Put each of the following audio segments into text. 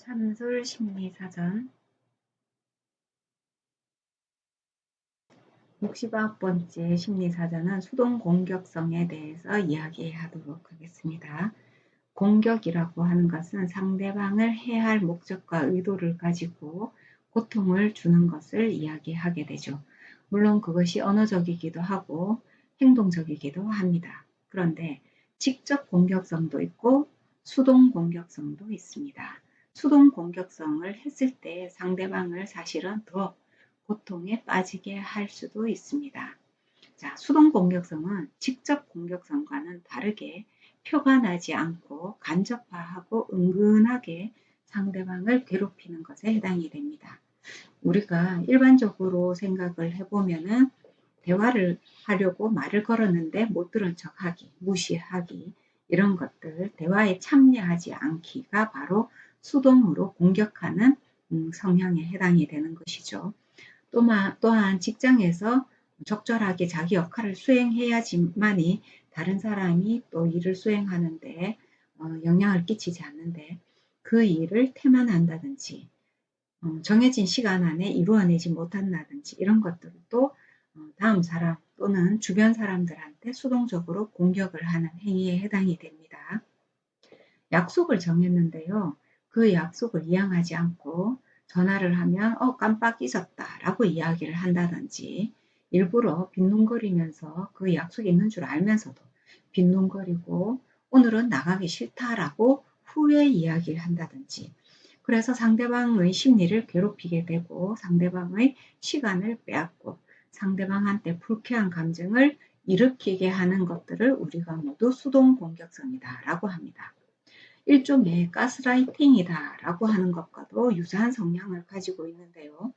참술 심리사전 69번째 심리사전은 수동 공격성에 대해서 이야기하도록 하겠습니다. 공격이라고 하는 것은 상대방을 해할 목적과 의도를 가지고 고통을 주는 것을 이야기하게 되죠. 물론 그것이 언어적이기도 하고 행동적이기도 합니다. 그런데 직접 공격성도 있고 수동 공격성도 있습니다. 수동 공격성을 했을 때 상대방을 사실은 더 고통에 빠지게 할 수도 있습니다. 자, 수동 공격성은 직접 공격성과는 다르게 표가 나지 않고 간접화하고 은근하게 상대방을 괴롭히는 것에 해당이 됩니다. 우리가 일반적으로 생각을 해보면은 대화를 하려고 말을 걸었는데 못 들은 척하기, 무시하기 이런 것들, 대화에 참여하지 않기가 바로 수동으로 공격하는 성향에 해당이 되는 것이죠. 또한 직장에서 적절하게 자기 역할을 수행해야지만이 다른 사람이 또 일을 수행하는데 영향을 끼치지 않는데 그 일을 태만한다든지 정해진 시간 안에 이루어내지 못한다든지 이런 것들도 다음 사람 또는 주변 사람들한테 수동적으로 공격을 하는 행위에 해당이 됩니다. 약속을 정했는데요. 그 약속을 이행하지 않고 전화를 하면 깜빡 잊었다 라고 이야기를 한다든지 일부러 빈둥거리면서 그 약속이 있는 줄 알면서도 빈둥거리고 오늘은 나가기 싫다라고 후회 이야기를 한다든지 그래서 상대방의 심리를 괴롭히게 되고 상대방의 시간을 빼앗고 상대방한테 불쾌한 감정을 일으키게 하는 것들을 우리가 모두 수동 공격성이다 라고 합니다. 일종의 가스라이팅이다 라고 하는 것과도 유사한 성향을 가지고 있는데요.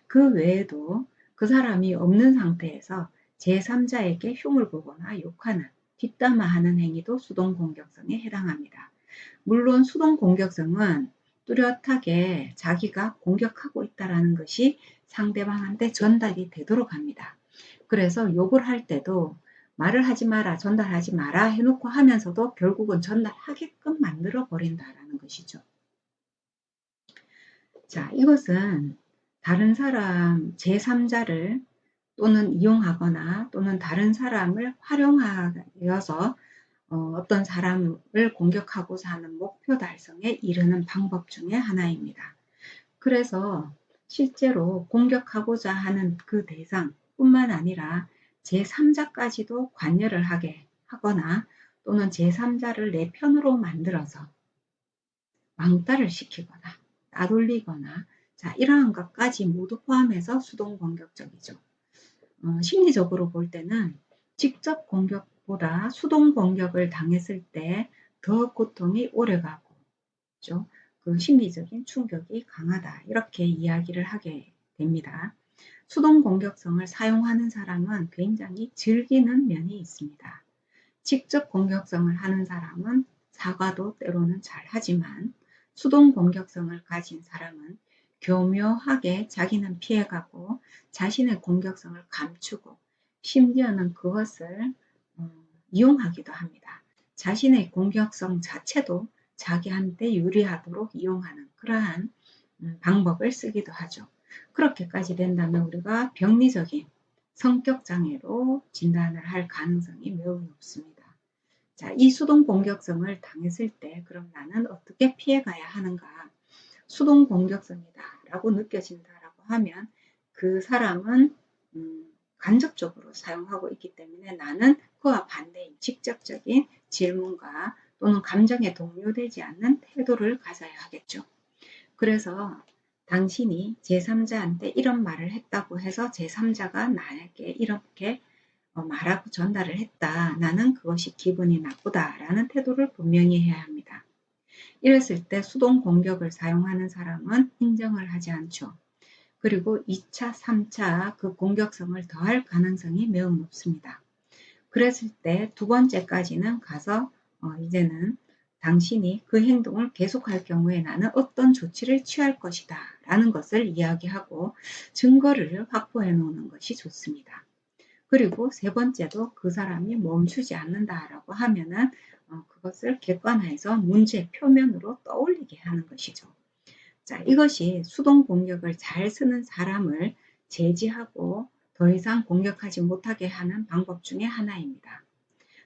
그 외에도 그 사람이 없는 상태에서 제3자에게 흉을 보거나 욕하는, 뒷담화하는 행위도 수동 공격성에 해당합니다. 물론 수동 공격성은 뚜렷하게 자기가 공격하고 있다는 것이 상대방한테 전달이 되도록 합니다. 그래서 욕을 할 때도 말을 하지 마라, 전달하지 마라 해놓고 하면서도 결국은 전달하게끔 만들어 버린다라는 것이죠. 자, 이것은 다른 사람 제3자를 또는 이용하거나 또는 다른 사람을 활용하여서 어떤 사람을 공격하고자 하는 목표 달성에 이르는 방법 중에 하나입니다. 그래서 실제로 공격하고자 하는 그 대상뿐만 아니라 제3자까지도 관여를 하게 하거나 또는 제3자를 내 편으로 만들어서 왕따를 시키거나 따돌리거나 자, 이러한 것까지 모두 포함해서 수동 공격적이죠. 심리적으로 볼 때는 직접 공격보다 수동 공격을 당했을 때 더 고통이 오래가고 그렇죠? 그 심리적인 충격이 강하다 이렇게 이야기를 하게 됩니다. 수동 공격성을 사용하는 사람은 굉장히 즐기는 면이 있습니다. 직접 공격성을 하는 사람은 사과도 때로는 잘 하지만 수동 공격성을 가진 사람은 교묘하게 자기는 피해가고 자신의 공격성을 감추고 심지어는 그것을 이용하기도 합니다. 자신의 공격성 자체도 자기한테 유리하도록 이용하는 그러한 방법을 쓰기도 하죠. 그렇게까지 된다면 우리가 병리적인 성격장애로 진단을 할 가능성이 매우 높습니다. 자, 이 수동 공격성을 당했을 때 그럼 나는 어떻게 피해가야 하는가? 수동 공격성이다 라고 느껴진다라고 하면 그 사람은 간접적으로 사용하고 있기 때문에 나는 그와 반대인 직접적인 질문과 또는 감정에 동요되지 않는 태도를 가져야 하겠죠. 그래서 당신이 제3자한테 이런 말을 했다고 해서 제3자가 나에게 이렇게 말하고 전달을 했다. 나는 그것이 기분이 나쁘다라는 태도를 분명히 해야 합니다. 이랬을 때 수동 공격을 사용하는 사람은 인정을 하지 않죠. 그리고 2차, 3차 그 공격성을 더할 가능성이 매우 높습니다. 그랬을 때 두 번째까지는 가서 이제는 당신이 그 행동을 계속할 경우에 나는 어떤 조치를 취할 것이다 라는 것을 이야기하고 증거를 확보해 놓는 것이 좋습니다. 그리고 세 번째도 그 사람이 멈추지 않는다라고 하면은 그것을 객관화해서 문제 표면으로 떠올리게 하는 것이죠. 자, 이것이 수동 공격을 잘 쓰는 사람을 제지하고 더 이상 공격하지 못하게 하는 방법 중에 하나입니다.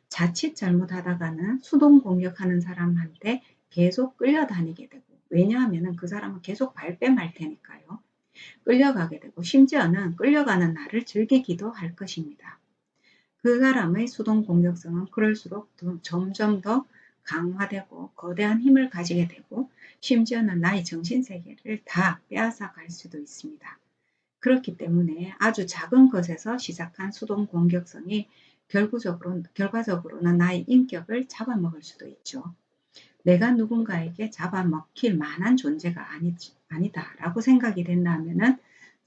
자칫 잘못하다가는 수동 공격하는 사람한테 계속 끌려다니게 되고, 왜냐하면 그 사람은 계속 발뺌할 테니까요. 끌려가게 되고, 심지어는 끌려가는 나를 즐기기도 할 것입니다. 그 사람의 수동 공격성은 그럴수록 점점 더 강화되고 거대한 힘을 가지게 되고, 심지어는 나의 정신세계를 다 빼앗아 갈 수도 있습니다. 그렇기 때문에 아주 작은 것에서 시작한 수동 공격성이 결과적으로는 나의 인격을 잡아먹을 수도 있죠. 내가 누군가에게 잡아먹힐 만한 존재가 아니다라고 생각이 된다면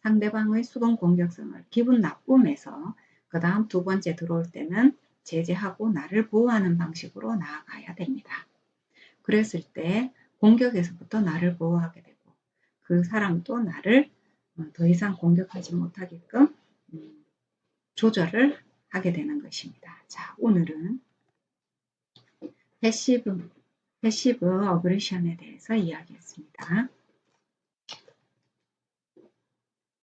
상대방의 수동 공격성을 기분 나쁨에서 그 다음 두 번째 들어올 때는 제재하고 나를 보호하는 방식으로 나아가야 됩니다. 그랬을 때 공격에서부터 나를 보호하게 되고, 그 사람도 나를 더 이상 공격하지 못하게끔 조절을 하게 되는 것입니다. 자, 오늘은 패시브 어그레션에 대해서 이야기했습니다.